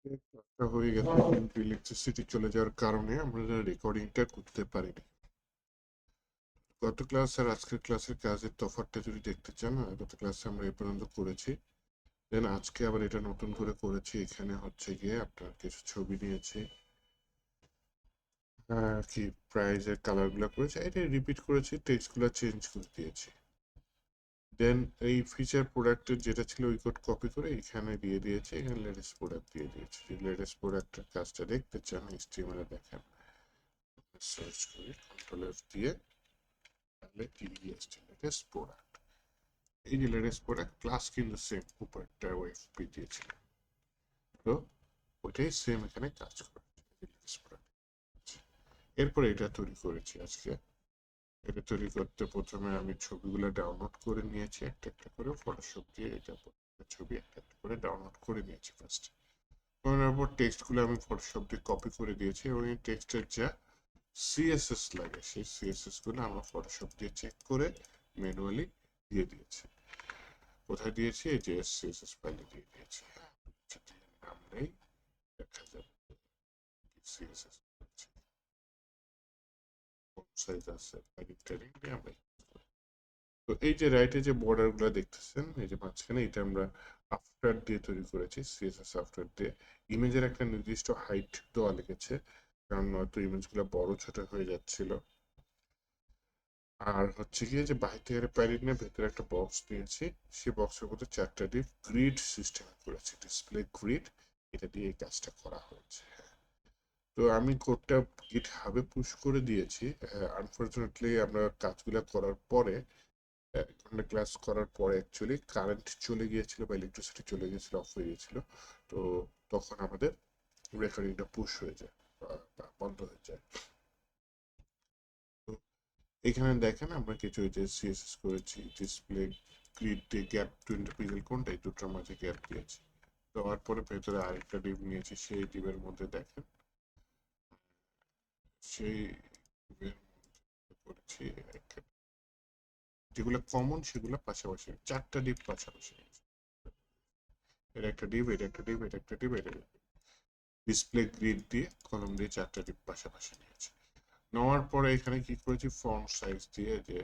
কাজটা হয়ে গেছে, কিন্তু ইলেকট্রিসিটি চলে যাওয়ার কারণে আমরা রেকর্ডিংটা করতে পারিনি। গত ক্লাস আর আজকের ক্লাসের কাজের তফাৎটা যদি দেখতে চান, গত ক্লাসে আমরা এ পর্যন্ত করেছি, দেন আজকে আবার এটা নতুন করে করেছি। এখানে হচ্ছে গিয়ে আপনার কিছু ছবি নিয়েছি, কি প্রাইজের কালার গুলা করেছি, এটা রিপিট করেছি, টেক্সট গুলা চেঞ্জ করে দিয়েছি। দেন এই ফিচার প্রোডাক্টের যেটা ছিল ওই কোড কপি করে এখানে দিয়ে দিয়েছি, এখানে লেটেস্ট প্রোডাক্ট দিয়ে দিয়েছি। যদি লেটেস্ট প্রোডাক্টের কাজটা দেখতে চান HTML এ দেখেন, সার্চ করে কন্ট্রোল F দিয়ে তাহলে লেটেস্ট প্রোডাক্ট, এই যে লেটেস্ট প্রোডাক্ট ক্লাস কিন্তু সেম, উপরটা ওএফপি দিয়েছিল, তো ওইটাই সেম এখানে কাজ করে লেটেস্ট প্রোডাক্ট। এরপরে এটা তৈরি করেছি আজকে। এটা তৈরি করতে প্রথমে আমি ছবিগুলো ডাউনলোড করে নিয়েছি একটা একটা করে, ফটোশপ দিয়ে এটা ছবি একটা একটা করে ডাউনলোড করে নিয়েছি ফার্স্ট। করার পর টেক্সটগুলো আমি ফটোশপ দিয়ে কপি করে দিয়েছি, এবং এই টেক্সটের যা সিএসএস লাগে সেই সিএসএস গুলো আমরা ফটোশপ দিয়ে চেক করে ম্যানুয়ালি দিয়ে দিয়েছি। কোথায় দিয়েছি? এই যে সিএসএস ফাইলে দিয়ে দিয়েছি। নাম নেই, দেখা যাবে সিএসএস সাইজ আছে, ট্যাগিং দিয়ে আমরা। তো এই যে রাইটে যে বর্ডার গুলো দেখতেছেন এই যে মাঝখানে, এটা আমরা আফটার দিয়ে তৈরি করেছি, সিএসএস আফটার দিয়ে। ইমেজের একটা নির্দিষ্ট হাইট দেওয়া লেগেছে, কারণ নয়তো ইমেজগুলো বড় ছোট হয়ে যাচ্ছিল। আর হচ্ছে গিয়ে যে বাইরে থেকে প্যারিট নিয়ে ভেতরে একটা বক্স দিয়েছি, সেই বক্সের মধ্যে 4টা ডিপ গ্রিড সিস্টেম করেছি, ডিসপ্লে গ্রিড, এটা দিয়ে এই কাজটা করা হয়েছে। তো আমি কোডটা গিট হাবে পুশ করে দিয়েছি। আনফরচুনেটলি আমরা কাজগুলো করার পরে, এক ঘন্টা ক্লাস করার পরে অ্যাকচুয়ালি কারেন্ট চলে গিয়েছিল বা ইলেকট্রিসিটি চলে গিয়েছিল, অফ হয়ে গিয়েছিল। তো তখন আমাদের রেকর্ডিংটা পুশ হয়ে যায় বা বন্ধ হয়ে যায়। তো এখানে দেখেন আমরা কিছু যে সিএসএস করেছি, ডিসপ্লে গ্রিড দিয়ে গ্যাপ 20 পিক্সেল কোনটা, এই দুটোর মাঝে গ্যাপ দিয়েছি। দেওয়ার পরে ভেতরে আরেকটা ডিপ নিয়েছি, সেই ডিপের মধ্যে দেখেন সেই ডিপের মধ্যে করেছি যেগুলো কমন সেগুলো পাশাপাশি, 4টা ডিপ পাশাপাশি। এটা একটা ডিপ, এটা একটা ডিপ, এটা একটা ডিপ, এটা ডিসপ্লে গ্রিড দিয়ে কলম দিয়ে 4টা ডিপ পাশাপাশি নিয়েছি। নেওয়ার পরে এখানে কি করেছি, ফন্ট সাইজ দিয়ে যে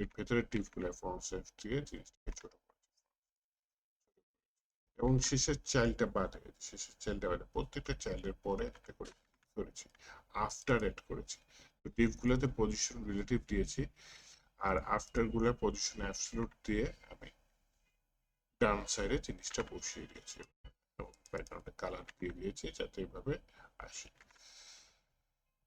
এর ভেতরের টিপগুলো ফন্ট সাইজ দিয়ে জিনিসটাকে ছোট করেছি, এবং শেষের চাইল্ডটা বাদে, প্রত্যেকটা চাইল্ডের পরে একটা করে করেছি, আফটার এড করেছি। তো টিপগুলোতে পজিশন রিলেটিভ দিয়েছি, আর আফটার গুলো পজিশন অ্যাবসলিউট দিয়ে আমি ডান সাইডে জিনিসটা বসিয়ে দিয়েছি, এবং ব্যাকগ্রাউন্ডে কালার দিয়ে দিয়েছি যাতে এভাবে আসে।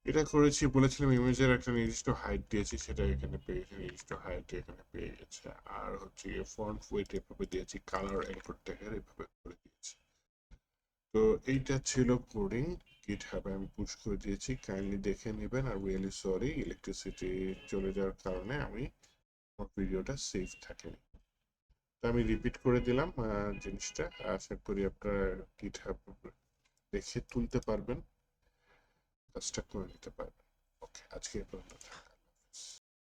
এটা করেছি, বলেছিলাম ইমেজের একটা নির্দিষ্ট হাইট দিয়েছি, সেটা এখানে পেয়েছি, নির্দিষ্ট হাইট এখানে পেয়ে গেছে। আর হচ্ছে ফন্ট ওয়েট এভাবে দিয়েছি, কালার এনকোড ট্যাগের এভাবে করে দিয়েছি। তো এইটা ছিল কোডিং। গিটহাবে আমি পুশ করে দিয়েছি, কাইন্ডলি দেখে নেবেন। আর রিয়েলি সরি, ইলেকট্রিসিটি চলে যাওয়ার কারণে আমি আমার ভিডিওটা সেভ থাকেনি। তো আমি রিপিট করে দিলাম জিনিসটা, আশা করি আপনারা গিটহাব দেখে তুলতে পারবেন, কাজটা করে নিতে পারবেন। ওকে, আজকে এ পর্যন্ত।